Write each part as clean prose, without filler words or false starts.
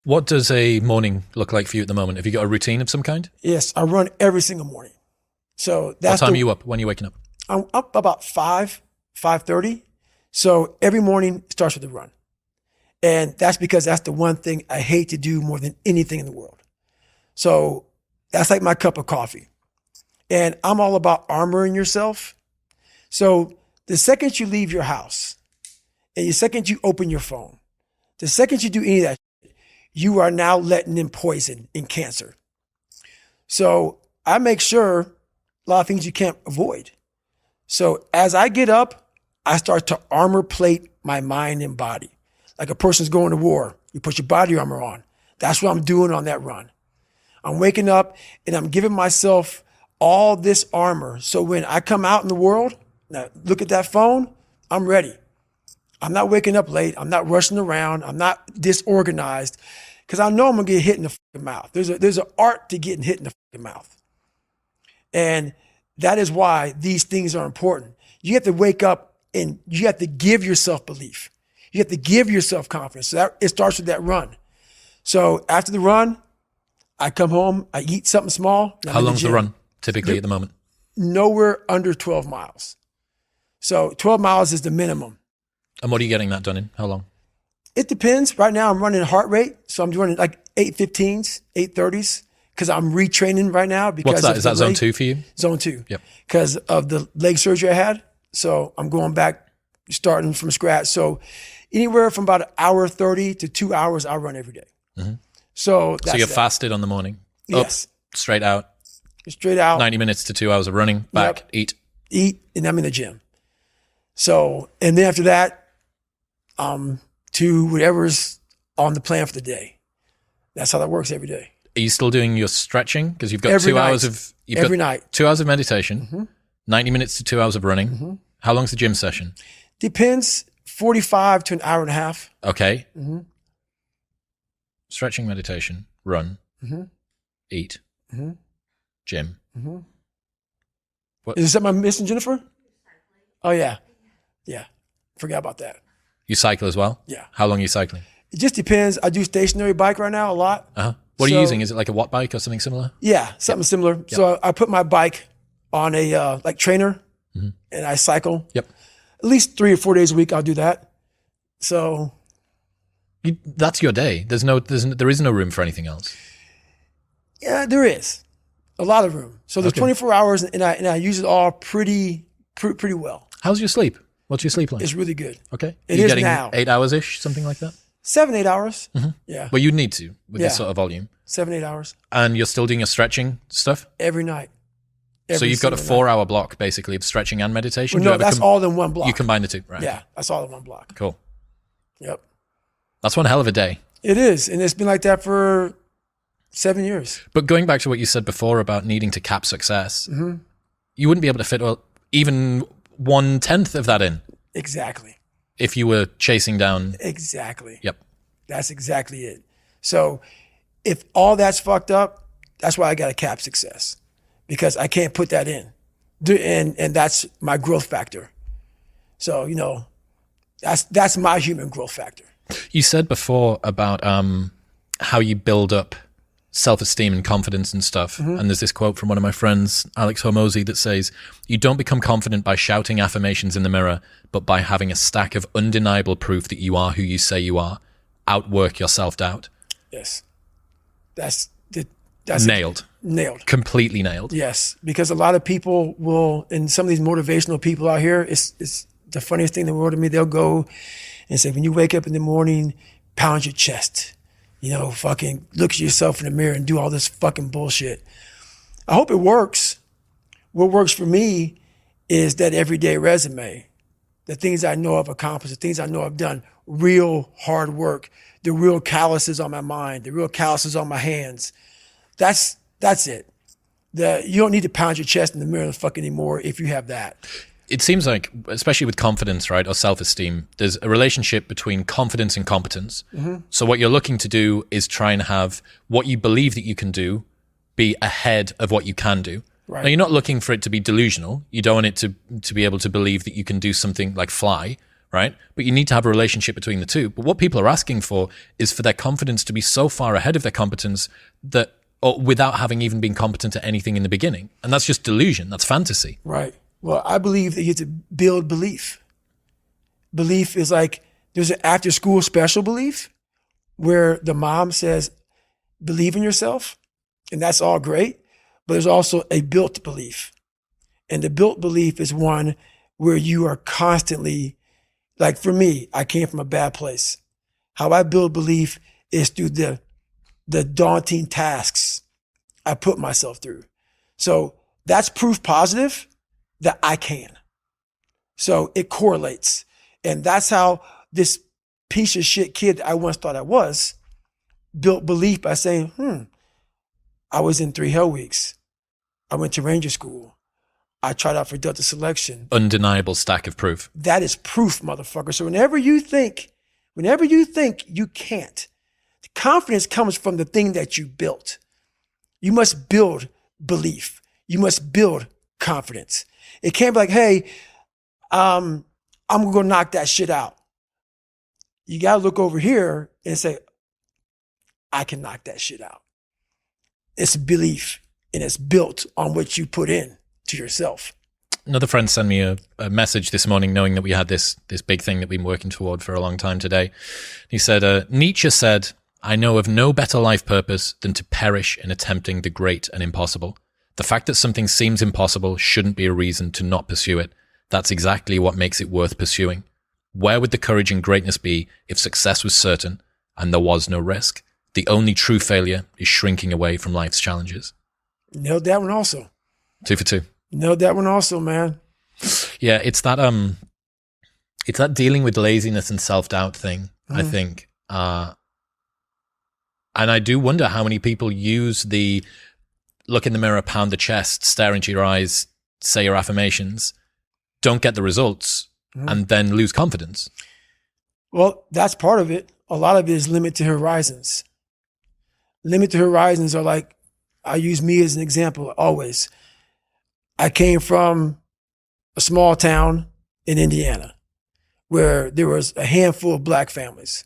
What does a morning look like for you at the moment? Have you got a routine of some kind? Yes, I run every single morning. So What time are you up? When are you waking up? I'm up about 5:30. So every morning starts with a run. And that's because that's the one thing I hate to do more than anything in the world. So that's like my cup of coffee. And I'm all about armoring yourself. So the second you leave your house and the second you open your phone, the second you do any of that, you are now letting in poison and cancer. So I make sure a lot of things you can't avoid. So as I get up, I start to armor plate my mind and body. Like a person's going to war, you put your body armor on. That's what I'm doing on that run. I'm waking up and I'm giving myself all this armor. So when I come out in the world, now look at that phone, I'm ready. I'm not waking up late. I'm not rushing around. I'm not disorganized because I know I'm going to get hit in the fucking mouth. There's an art to getting hit in the fucking mouth. And that is why these things are important. You have to wake up and you have to give yourself belief. You have to give yourself confidence. So it starts with that run. So after the run, I come home, I eat something small. How long's the run typically at the moment? Nowhere under 12 miles. So 12 miles is the minimum. And what are you getting that done in? How long? It depends. Right now I'm running heart rate. So I'm doing like 8:15s, 8:30s because I'm retraining right now. Because what's that? Is that zone 2 for you? Zone 2. Yep. Because of the leg surgery I had. So I'm going back, starting from scratch. So anywhere from about 1:30 to 2 hours, I run every day. Mm-hmm. So you're fasted on the morning? Yes. Up, straight out? Straight out. 90 minutes to 2 hours of running, back, yep. Eat, and I'm in the gym. So, and then after that, to whatever's on the plan for the day. That's how that works every day. Are you still doing your stretching? Because you've got every 2 night. hours of... Every night. 2 hours of meditation, mm-hmm. 90 minutes to 2 hours of running. Mm-hmm. How long's the gym session? Depends, 45 to an hour and a half. Okay. Mm-hmm. Stretching, meditation, run, mm-hmm. eat, mm-hmm. gym. Mm-hmm. What? Is that my missing, Jennifer? Oh, yeah. Yeah. Forgot about that. You cycle as well? Yeah. How long are you cycling? It just depends. I do stationary bike right now a lot. Uh-huh. What are you using? Is it like a watt bike or something similar? Yeah, something similar. Yep. So I put my bike on a like trainer mm-hmm. and I cycle. Yep. At least 3 or 4 days a week I'll do that. So that's your day. There is no room for anything else. Yeah, there is a lot of room. So there's 24 hours and I use it all pretty well. How's your sleep? What's your sleep like? It's really good. Okay. It You're is getting now. 8 hours-ish, something like that? 7-8 hours. Mm-hmm. Yeah. Well, you'd need to with this sort of volume. 7-8 hours. And you're still doing your stretching stuff? Every night. So you've got a 4-hour block basically of stretching and meditation? Well, no, that's all in one block. You combine the two, right? Yeah, that's all in one block. Cool. Yep. That's one hell of a day. It is. And it's been like that for 7 years. But going back to what you said before about needing to cap success, mm-hmm. you wouldn't be able to fit even 1/10 of that in. Exactly. If you were chasing down. Exactly. Yep. That's exactly it. So if all that's fucked up, that's why I got to cap success because I can't put that in. And that's my growth factor. So, that's my human growth factor. You said before about how you build up self-esteem and confidence and stuff. Mm-hmm. And there's this quote from one of my friends, Alex Hormozy, that says, you don't become confident by shouting affirmations in the mirror, but by having a stack of undeniable proof that you are who you say you are. Outwork your self-doubt. Yes. That's nailed. Nailed. Completely nailed. Yes. Because a lot of people will, and some of these motivational people out here, it's the funniest thing in the world to me. They'll go and say, when you wake up in the morning, pound your chest. Fucking look at yourself in the mirror and do all this fucking bullshit. I hope it works. What works for me is that everyday resume, the things I know I've accomplished, the things I know I've done, real hard work, the real calluses on my mind, the real calluses on my hands. That's it. You don't need to pound your chest in the mirror fucking anymore if you have that. It seems like, especially with confidence, right, or self-esteem, there's a relationship between confidence and competence. Mm-hmm. So what you're looking to do is try and have what you believe that you can do be ahead of what you can do. Right. Now, you're not looking for it to be delusional. You don't want it to be able to believe that you can do something like fly, right? But you need to have a relationship between the two. But what people are asking for is for their confidence to be so far ahead of their competence that, or without having even been competent at anything in the beginning. And that's just delusion. That's fantasy. Right. Well, I believe that you have to build belief. Belief is like, there's an after school special belief where the mom says, believe in yourself. And that's all great. But there's also a built belief. And the built belief is one where you are constantly, like for me, I came from a bad place. How I build belief is through the daunting tasks I put myself through. So that's proof positive that I can. So it correlates. And that's how this piece of shit kid I once thought I was built belief by saying, I was in 3 Hell Weeks. I went to Ranger School. I tried out for Delta Selection. Undeniable stack of proof. That is proof, motherfucker. So whenever you think you can't, the confidence comes from the thing that you built. You must build belief. You must build confidence. It can't be like, hey, I'm going to go knock that shit out. You got to look over here and say, I can knock that shit out. It's belief, and it's built on what you put in to yourself. Another friend sent me a message this morning knowing that we had this big thing that we've been working toward for a long time today. He said, Nietzsche said, I know of no better life purpose than to perish in attempting the great and impossible. The fact that something seems impossible shouldn't be a reason to not pursue it. That's exactly what makes it worth pursuing. Where would the courage and greatness be if success was certain and there was no risk? The only true failure is shrinking away from life's challenges. Nailed that one also. 2 for 2. Nailed that one also, man. Yeah, it's that dealing with laziness and self-doubt thing, I think. And I do wonder how many people use the look in the mirror, pound the chest, stare into your eyes, say your affirmations, don't get the results, and then lose confidence. Well, that's part of it. A lot of it is limited horizons. Limited horizons are like, I use me as an example always. I came from a small town in Indiana where there was a handful of black families.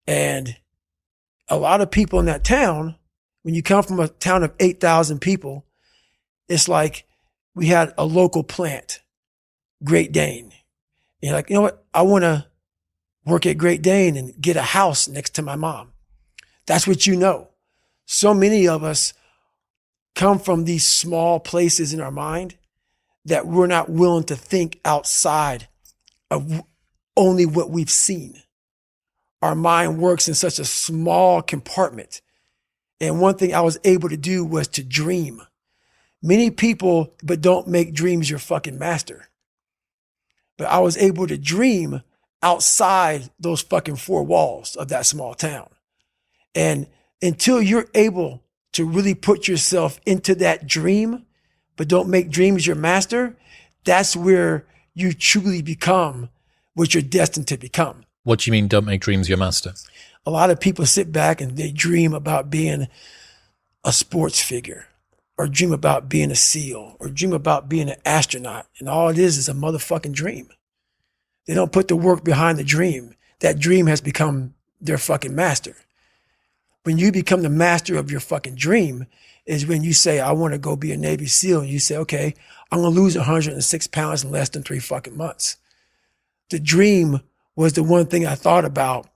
And a lot of people in that town, when you come from a town of 8,000 people, it's like we had a local plant, Great Dane. And you're like, you know what? I want to work at Great Dane and get a house next to my mom. That's what you know. So many of us come from these small places in our mind that we're not willing to think outside of only what we've seen. Our mind works in such a small compartment. And one thing I was able to do was to dream. Many people, but don't make dreams your fucking master. But I was able to dream outside those fucking 4 walls of that small town. And until you're able to really put yourself into that dream, but don't make dreams your master, that's where you truly become what you're destined to become. What do you mean, don't make dreams your master? A lot of people sit back and they dream about being a sports figure, or dream about being a SEAL, or dream about being an astronaut. And all it is a motherfucking dream. They don't put the work behind the dream. That dream has become their fucking master. When you become the master of your fucking dream is when you say, I want to go be a Navy SEAL. And you say, okay, I'm going to lose 106 pounds in less than 3 fucking months. The dream was the one thing I thought about,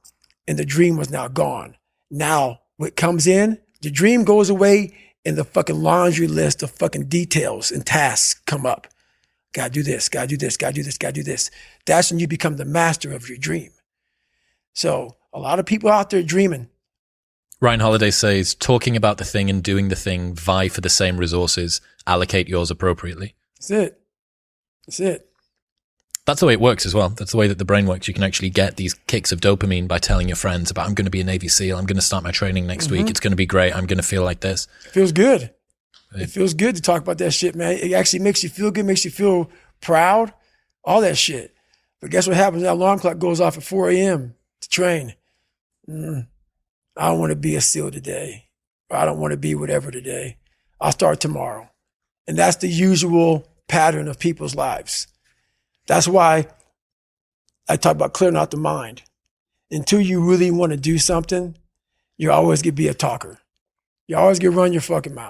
and the dream was now gone. Now what comes in, the dream goes away, and the fucking laundry list of fucking details and tasks come up. Gotta do this, gotta do this, gotta do this, gotta do this. That's when you become the master of your dream. So a lot of people out there dreaming. Ryan Holiday says, talking about the thing and doing the thing vie for the same resources. Allocate yours appropriately. That's it. That's it. That's the way it works as well. That's the way that the brain works. You can actually get these kicks of dopamine by telling your friends about, I'm going to be a Navy SEAL. I'm going to start my training next week. It's going to be great. I'm going to feel like this. It feels good. It feels good to talk about that shit, man. It actually makes you feel good, makes you feel proud, all that shit. But guess what happens? That alarm clock goes off at 4 a.m. to train. I don't want to be a SEAL today. Or I don't want to be whatever today. I'll start tomorrow. And that's the usual pattern of people's lives. That's why I talk about clearing out the mind. Until you really want to do something, you're always going to be a talker. You always going to run your fucking mouth.